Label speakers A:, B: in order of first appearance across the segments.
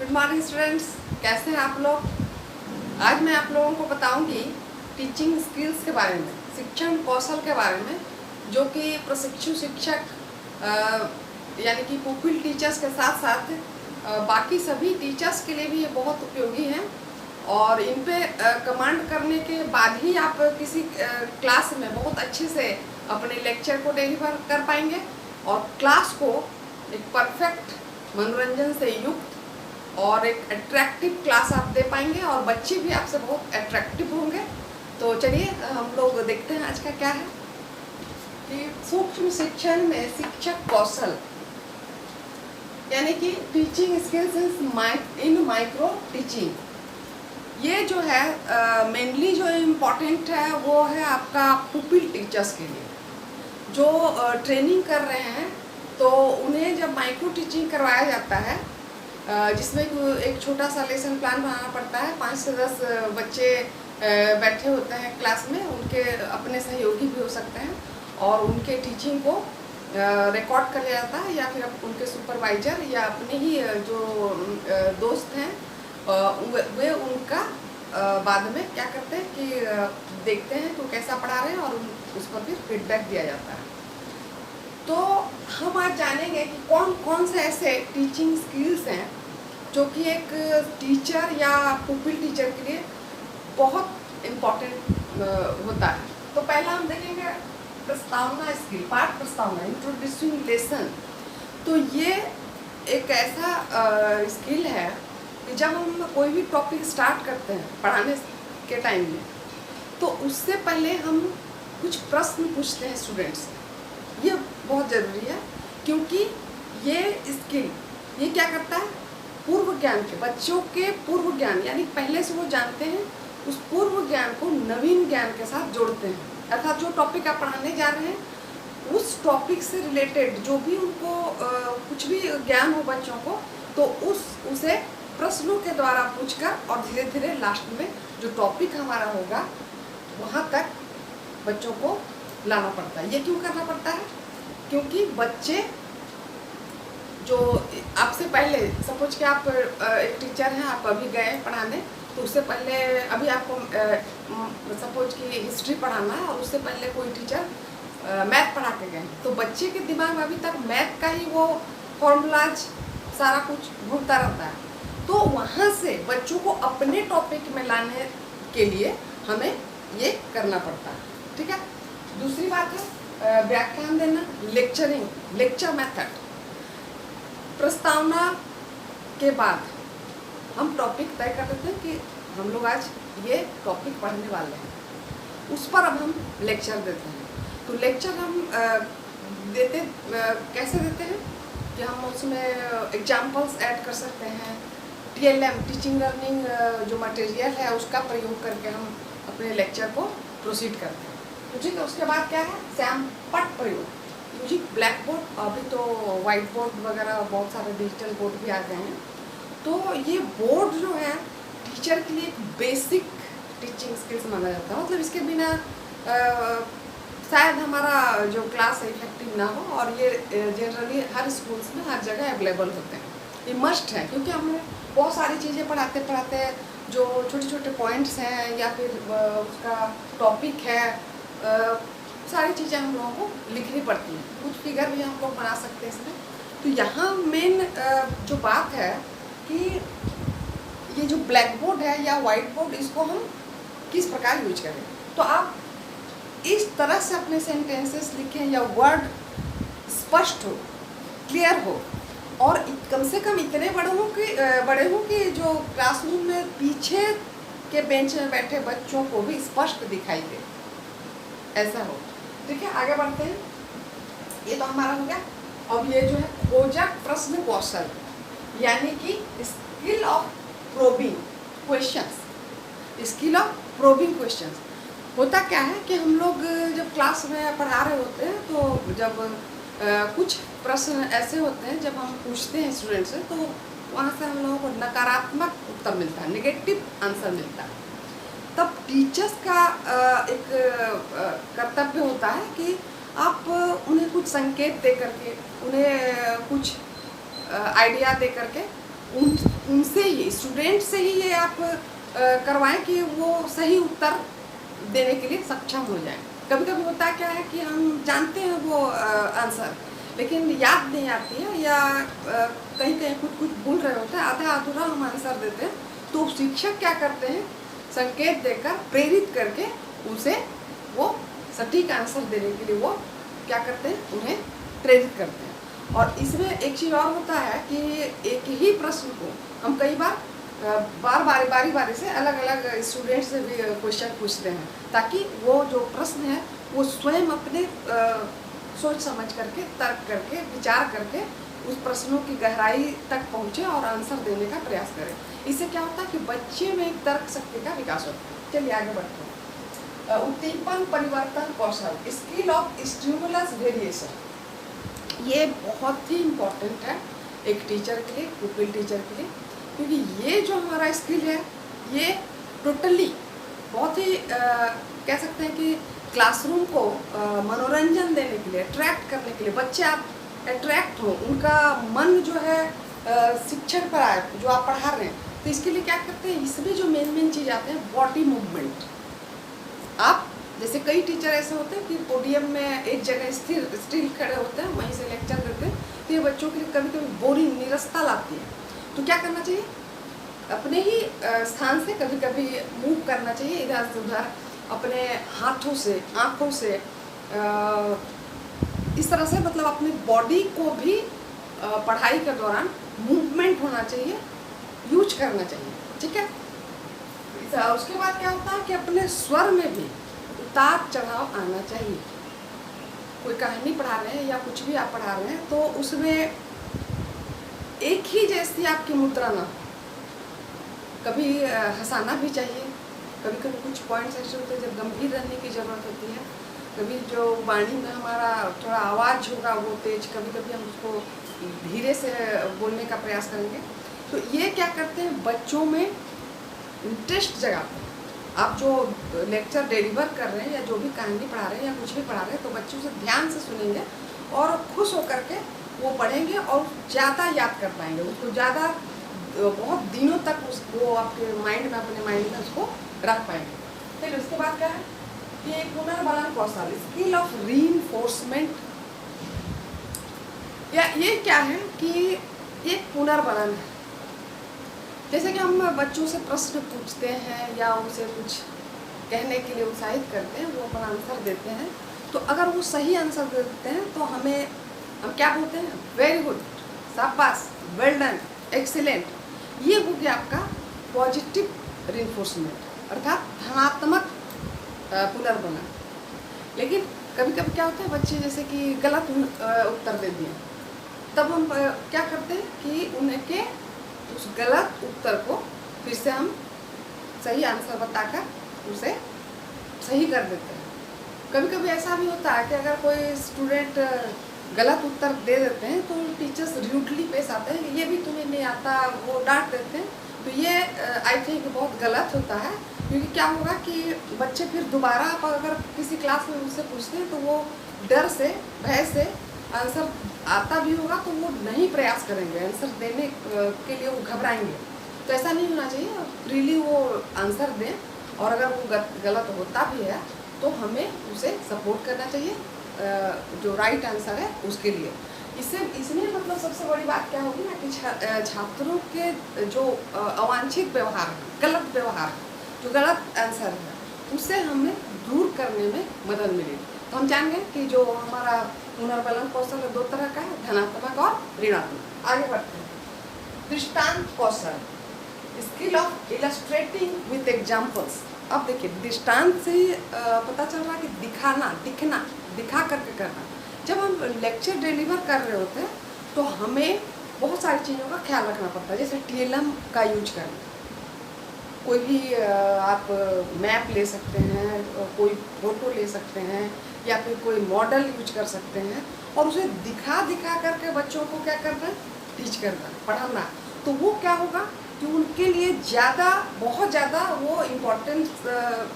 A: Good morning students, कैसे हैं आप लोग। आज मैं आप लोगों को बताऊंगी टीचिंग स्किल्स के बारे में, शिक्षण कौशल के बारे में, जो कि प्रशिक्षु शिक्षक यानी कि पुपिल टीचर्स के साथ साथ बाकी सभी टीचर्स के लिए भी ये बहुत उपयोगी हैं। और इन पे कमांड करने के बाद ही आप किसी क्लास में बहुत अच्छे से अपने लेक्चर को डिलीवर कर पाएंगे और क्लास को एक परफेक्ट मनोरंजन से युक्त और एक अट्रैक्टिव क्लास आप दे पाएंगे और बच्चे भी आपसे बहुत अट्रैक्टिव होंगे। तो चलिए हम लोग देखते हैं आज का क्या है कि सूक्ष्म शिक्षण में शिक्षक कौशल यानी कि teaching skills in micro teaching. ये जो है मेनली जो इम्पोर्टेंट है वो है आपका पुपिल टीचर्स के लिए जो ट्रेनिंग कर रहे हैं। तो उन्हें जब माइक्रो टीचिंग करवाया जाता है जिसमें एक छोटा सा लेसन प्लान बनाना पड़ता है, 5 से 10 बच्चे बैठे होते हैं क्लास में, उनके अपने सहयोगी भी हो सकते हैं और उनके टीचिंग को रिकॉर्ड कर लिया जाता है या फिर उनके सुपरवाइजर या अपने ही जो दोस्त हैं वे उनका बाद में क्या करते हैं कि देखते हैं तो कैसा पढ़ा रहे हैं और उस पर फिर फीडबैक दिया जाता है। तो हम आज जानेंगे कि कौन कौन से ऐसे टीचिंग स्किल्स हैं जो कि एक टीचर या पुपिल टीचर के लिए बहुत इम्पोर्टेंट होता है। तो पहला हम देखेंगे प्रस्तावना स्किल, पाठ प्रस्तावना, इंट्रोड्यूसिंग लेसन। तो ये एक ऐसा स्किल है कि जब हम कोई भी टॉपिक स्टार्ट करते हैं पढ़ाने के टाइम में, तो उससे पहले हम कुछ प्रश्न पूछते हैं स्टूडेंट्स से। ये बहुत ज़रूरी है क्योंकि ये स्किल ये क्या करता है, पूर्व ज्ञान के बच्चों के पूर्व ज्ञान यानी पहले से वो जानते हैं उस पूर्व ज्ञान को नवीन ज्ञान के साथ जोड़ते हैं। अर्थात जो टॉपिक आप पढ़ाने जा रहे हैं उस टॉपिक से रिलेटेड जो भी उनको कुछ भी ज्ञान हो बच्चों को, तो उसे प्रश्नों के द्वारा पूछकर और धीरे धीरे लास्ट में जो टॉपिक हमारा होगा वहाँ तक बच्चों को लाना पड़ता है। ये क्यों करना पड़ता है? क्योंकि बच्चे जो आपसे पहले सपोज कि आप एक टीचर हैं, आप अभी गए पढ़ाने, तो उससे पहले अभी आपको सपोज कि हिस्ट्री पढ़ाना है और उससे पहले कोई टीचर मैथ पढ़ा के गए, तो बच्चे के दिमाग में अभी तक मैथ का ही वो फॉर्मूलाज सारा कुछ घूमता रहता है। तो वहाँ से बच्चों को अपने टॉपिक में लाने के लिए हमें ये करना पड़ता है। ठीक है। दूसरी बात है व्याख्यान देना, लेक्चरिंग, लेक्चर मेथड। प्रस्तावना के बाद हम टॉपिक तय कर देते हैं कि हम लोग आज ये टॉपिक पढ़ने वाले हैं, उस पर अब हम लेक्चर देते हैं। तो लेक्चर हम देते कैसे देते हैं कि हम उसमें एग्जाम्पल्स ऐड कर सकते हैं, TLM टीचिंग लर्निंग जो मटेरियल है उसका प्रयोग करके हम अपने लेक्चर को प्रोसीड करते हैं। तो ठीक है, उसके बाद क्या है, सैमपट प्रयोग यूजिंग ब्लैक बोर्ड। अभी तो वाइट बोर्ड वगैरह बहुत सारे डिजिटल बोर्ड भी आ गए हैं। तो ये बोर्ड जो है टीचर के लिए एक बेसिक टीचिंग स्किल्स माना जाता है। मतलब इसके बिना शायद हमारा जो क्लास इफेक्टिव ना हो, और ये जनरली हर स्कूल्स में हर जगह अवेलेबल होते हैं। ये मस्ट है क्योंकि हमें बहुत सारी चीज़ें पढ़ाते पढ़ाते जो छोटे छोटे पॉइंट्स हैं या फिर उसका टॉपिक है, सारी चीज़ें हम लोगों को लिखनी पड़ती हैं। कुछ फिगर भी हम लोग बना सकते हैं इसमें। तो यहाँ मेन जो बात है कि ये जो ब्लैक बोर्ड है या वाइट बोर्ड, इसको हम किस प्रकार यूज करें। तो आप इस तरह से अपने सेंटेंसेस लिखें या वर्ड स्पष्ट हो, क्लियर हो और कम से कम इतने बड़े हो कि जो क्लासरूम में पीछे के बेंच में बैठे बच्चों को भी स्पष्ट दिखाई दे, ऐसा हो। ठीक है, आगे बढ़ते हैं। ये तो हमारा हो गया। अब ये जो है खोजक प्रश्न कौशल यानी कि skill of probing questions. Skill of probing questions होता क्या है कि हम लोग जब क्लास में पढ़ा रहे होते हैं तो जब कुछ प्रश्न ऐसे होते हैं जब हम पूछते हैं स्टूडेंट से, तो वहाँ से हम लोगों को नकारात्मक उत्तर मिलता है, नेगेटिव आंसर मिलता है। तब टीचर्स का एक कर्तव्य होता है कि आप उन्हें कुछ संकेत दे करके, उन्हें कुछ आइडिया दे करके उनसे ही, स्टूडेंट से ही ये आप करवाएं कि वो सही उत्तर देने के लिए सक्षम हो जाएं। कभी कभी होता क्या है कि हम जानते हैं वो आंसर, लेकिन याद नहीं आती है, या कहीं कहीं कुछ कुछ भूल रहे होते हैं, आधा अधूरा हम आंसर देते हैं। तो शिक्षक क्या करते हैं, संकेत देकर, प्रेरित करके उसे वो सटीक आंसर देने के लिए वो क्या करते हैं, उन्हें प्रेरित करते हैं। और इसमें एक चीज़ और होता है कि एक ही प्रश्न को हम कई बार बारी बारी से अलग अलग स्टूडेंट से भी क्वेश्चन पूछते हैं, ताकि वो जो प्रश्न है वो स्वयं अपने सोच समझ करके, तर्क करके, विचार करके उस प्रश्नों की गहराई तक पहुँचे और आंसर देने का प्रयास करें। इससे क्या होता है कि बच्चे में एक तर्क शक्ति का विकास होता है। चलिए आगे बढ़ते हैं। उद्दीपन परिवर्तन कौशल, स्किल ऑफ स्टिमुलस वेरिएशन, ये बहुत ही इम्पोर्टेंट है एक टीचर के लिए, प्यूपिल टीचर के लिए, क्योंकि ये जो हमारा स्किल है ये टोटली बहुत ही कह सकते हैं कि क्लासरूम को मनोरंजन देने के लिए, अट्रैक्ट करने के लिए, बच्चे आप अट्रैक्ट हो, उनका मन जो है शिक्षण पर आए जो आप पढ़ा रहे हैं। तो इसके लिए क्या करते हैं, इसमें जो मेन चीज़ आते हैं बॉडी मूवमेंट। आप जैसे कई टीचर ऐसे होते हैं कि पोडियम में एक जगह स्टिल खड़े होते हैं, वहीं से लेक्चर देते हैं, तो ये बच्चों के लिए कभी कभी बोरिंग, निरस्ता लाती है। तो क्या करना चाहिए, अपने ही स्थान से कभी कभी मूव करना चाहिए, इधर से उधर, अपने हाथों से, आँखों से, इस तरह से, मतलब अपनी बॉडी को भी पढ़ाई के दौरान मूवमेंट होना चाहिए, यूज करना चाहिए, ठीक है। उसके बाद क्या होता है कि अपने स्वर में भी उतार चढ़ाव आना चाहिए। कोई कहानी पढ़ा रहे हैं या कुछ भी आप पढ़ा रहे हैं, तो उसमें एक ही जैसी आपकी मुद्रा ना, कभी हंसाना भी चाहिए, कभी कभी कुछ पॉइंट्स ऐसे होते हैं जब गंभीर रहने की ज़रूरत होती है, कभी जो वाणी में हमारा थोड़ा आवाज़ होगा वो तेज, कभी कभी हम उसको धीरे से बोलने का प्रयास करेंगे। तो ये क्या करते हैं, बच्चों में इंटरेस्ट जगाते हैं। आप जो लेक्चर डिलीवर कर रहे हैं या जो भी कहानी पढ़ा रहे हैं या कुछ भी पढ़ा रहे हैं, तो बच्चों से ध्यान से सुनेंगे और खुश होकर के वो पढ़ेंगे और ज़्यादा याद कर पाएंगे, उसको ज़्यादा, बहुत दिनों तक उसको आपके माइंड में, अपने माइंड में उसको रख पाएंगे। फिर उसके बाद क्या है कि पुनर्बलन कौशल, स्किल ऑफ रीइंफोर्समेंट, या ये क्या है कि एक पुनर्बलन है। जैसे कि हम बच्चों से प्रश्न पूछते हैं या उनसे कुछ कहने के लिए उत्साहित करते हैं, वो अपना आंसर देते हैं, तो अगर वो सही आंसर देते हैं तो हम क्या बोलते हैं, वेरी गुड, शाबाश, वेल डन, एक्सीलेंट। ये हो गया आपका पॉजिटिव रीइंफोर्समेंट, अर्थात धनात्मक पुनर्बलन। लेकिन कभी कभी क्या होता है, बच्चे जैसे कि गलत उत्तर दे दिए, तब हम क्या करते हैं कि उनके उस गलत उत्तर को फिर से हम सही आंसर बताकर उसे सही कर देते हैं। कभी कभी ऐसा भी होता है कि अगर कोई स्टूडेंट गलत उत्तर दे देते हैं तो टीचर्स रूडली पेश आते हैं कि ये भी तुम्हें नहीं आता, वो डांट देते हैं। तो ये आई थिंक बहुत गलत होता है, क्योंकि क्या होगा कि बच्चे फिर दोबारा आप अगर किसी क्लास में उनसे पूछते हैं तो वो डर से, भय से, आंसर आता भी होगा तो वो नहीं प्रयास करेंगे आंसर देने के लिए, वो घबराएंगे। तो ऐसा नहीं होना चाहिए, फ्रीली वो आंसर दें, और अगर वो गलत होता भी है तो हमें उसे सपोर्ट करना चाहिए, जो राइट आंसर है उसके लिए। इसमें मतलब सबसे बड़ी बात क्या होगी ना कि छात्रों के जो अवांछित व्यवहार, गलत व्यवहार, जो गलत आंसर है, उससे हमें दूर करने में मदद मिलेगी। तो हम जान गए कि जो हमारा पुनर्बलन कौशल दो तरह का है, धनात्मक और ऋणात्मक। आगे बढ़ते हैं। दृष्टांत कौशल, skill of illustrating with examples. अब देखिए, दृष्टांत से पता चल रहा है कि दिखाना, दिखना, दिखा करके करना। जब हम लेक्चर डिलीवर कर रहे होते हैं तो हमें बहुत सारी चीज़ों का ख्याल रखना पड़ता है, जैसे TLM का यूज करना। कोई भी आप मैप ले सकते हैं, कोई फोटो ले सकते हैं, या फिर कोई मॉडल यूज कर सकते हैं, और उसे दिखा दिखा करके बच्चों को क्या करना है, टीच करना, पढ़ाना। तो वो क्या होगा कि उनके लिए ज़्यादा, बहुत ज़्यादा वो इम्पोर्टेंस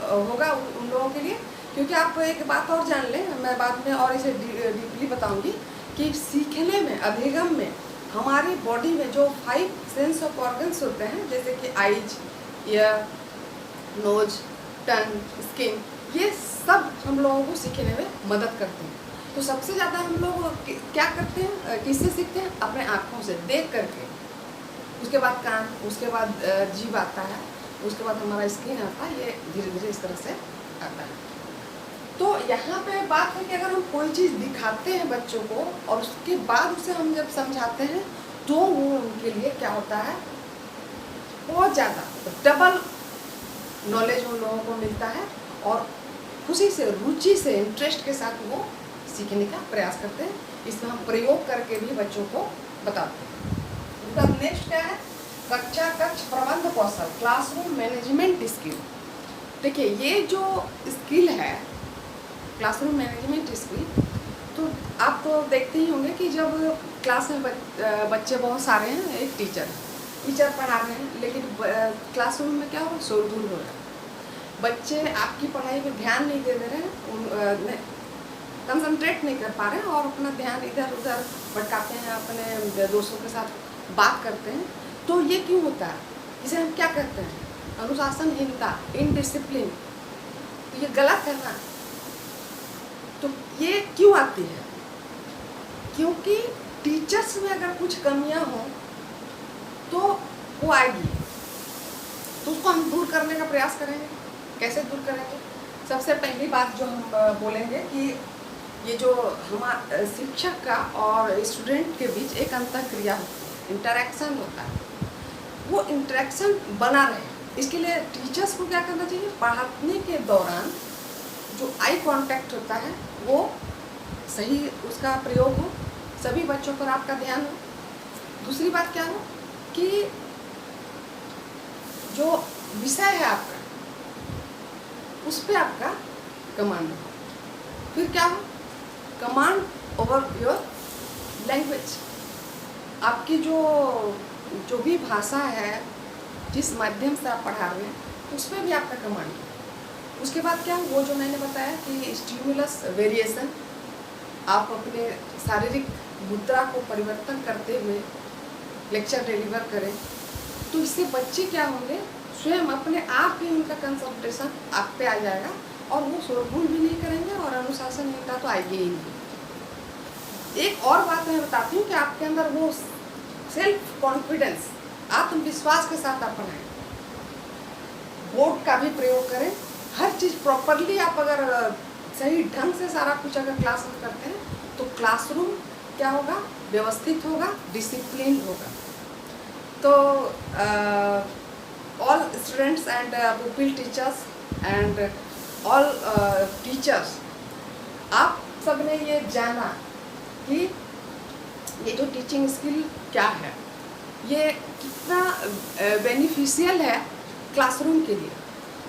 A: होगा उन लोगों के लिए। क्योंकि आप एक बात और जान लें, मैं बाद में और इसे डीपली बताऊंगी कि सीखने में, अधिगम में हमारी बॉडी में जो 5 सेंस ऑफ ऑर्गन्स होते हैं, जैसे कि आइज, ईयर, नोज, टंग, स्किन, ये सब हम लोगों को सीखने में मदद करते हैं। तो सबसे ज़्यादा हम लोग क्या करते हैं, किससे सीखते हैं? अपने आँखों से देख करके। उसके बाद कान, उसके बाद जीभ आता है, उसके बाद हमारा स्किन आता है, ये धीरे धीरे इस तरह से आता है। तो यहाँ पे बात है कि अगर हम कोई चीज़ दिखाते हैं बच्चों को और उसके बाद उसे हम जब समझाते हैं तो वो उनके लिए क्या होता है, बहुत ज़्यादा डबल नॉलेज उन लोगों को मिलता है और खुशी से, रुचि से, इंटरेस्ट के साथ वो सीखने का प्रयास करते हैं। इसमें हम प्रयोग करके भी बच्चों को बताते हैं। उसका नेक्स्ट क्या है? कक्ष प्रबंध कौशल, क्लासरूम मैनेजमेंट स्किल। देखिए, ये जो स्किल है क्लासरूम मैनेजमेंट स्किल, तो आप तो देखते ही होंगे कि जब क्लास में बच्चे बहुत सारे हैं, एक टीचर पढ़ा रहे हैं, लेकिन क्लासरूम में क्या हो रहा है, शोरगुल हो रहा है, बच्चे आपकी पढ़ाई में ध्यान नहीं दे रहे हैं, कंसंट्रेट नहीं कर पा रहे हैं और अपना ध्यान इधर उधर भटकाते हैं, अपने दोस्तों के साथ बात करते हैं। तो ये क्यों होता है? इसे हम क्या कहते हैं? अनुशासनहीनता, इनडिसिप्लिन। तो ये गलत है ना। तो ये क्यों आती है? क्योंकि टीचर्स में अगर कुछ कमियां हो तो वो आएगी, तो उसको हम दूर करने का प्रयास करेंगे। कैसे दूर करेंगे? सबसे पहली बात जो हम बोलेंगे कि ये जो हमारा शिक्षक का और स्टूडेंट के बीच एक अंतःक्रिया होती है, इंटरेक्शन होता है, वो इंटरेक्शन बना रहे। इसके लिए टीचर्स को क्या करना चाहिए? पढ़ाने के दौरान जो आई कांटेक्ट होता है वो सही, उसका प्रयोग हो, सभी बच्चों पर आपका ध्यान हो। दूसरी बात क्या हो कि जो विषय है आपका, उस पर आपका कमांड हो। फिर क्या हो? Command over your language. आपकी जो भी भाषा है, जिस माध्यम से आप पढ़ा रहे हैं, उस पर भी आपका कमांड हो। उसके बाद क्या, वो जो मैंने बताया कि स्टिमुलस वेरिएशन, आप अपने शारीरिक मुद्रा को परिवर्तन करते हुए लेक्चर डिलीवर करें, तो इससे बच्चे क्या होंगे, स्वयं अपने आप ही उनका कंसंट्रेशन आप पे आ जाएगा और वो शोरगुल भी नहीं करेंगे और अनुशासनहीनता तो आएगी ही नहीं। एक और बात मैं बताती हूँ कि आपके अंदर वो सेल्फ कॉन्फिडेंस, आत्मविश्वास के साथ आप पढ़ाएं। बोर्ड का भी प्रयोग करें। हर चीज़ प्रॉपरली आप अगर सही ढंग से सारा कुछ अगर क्लास में करते हैं तो क्लासरूम क्या होगा, व्यवस्थित होगा, डिसिप्लिन होगा। तो all students and pupil teachers and all teachers, आप सब ने ये जाना कि ये जो टीचिंग स्किल क्या है, ये कितना बेनिफिशियल है क्लासरूम के लिए।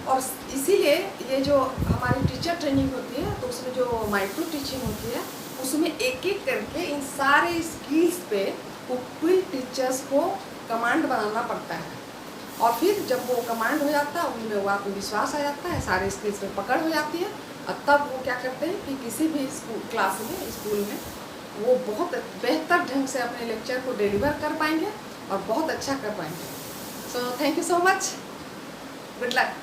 A: और इसीलिए ये जो हमारी टीचर ट्रेनिंग होती है, तो उसमें जो माइक्रो टीचिंग होती है, उसमें एक एक करके इन सारे स्किल्स पे पुपिल टीचर्स को कमांड बनाना पड़ता है। और फिर जब वो कमांड हो जाता है, उनमें वो आत्मविश्वास आ जाता है, सारे स्किल्स में पकड़ हो जाती है, और तब वो क्या करते हैं कि किसी भी क्लास में, स्कूल में वो बहुत बेहतर ढंग से अपने लेक्चर को डिलीवर कर पाएंगे और बहुत अच्छा कर पाएंगे। So thank you so much, good luck.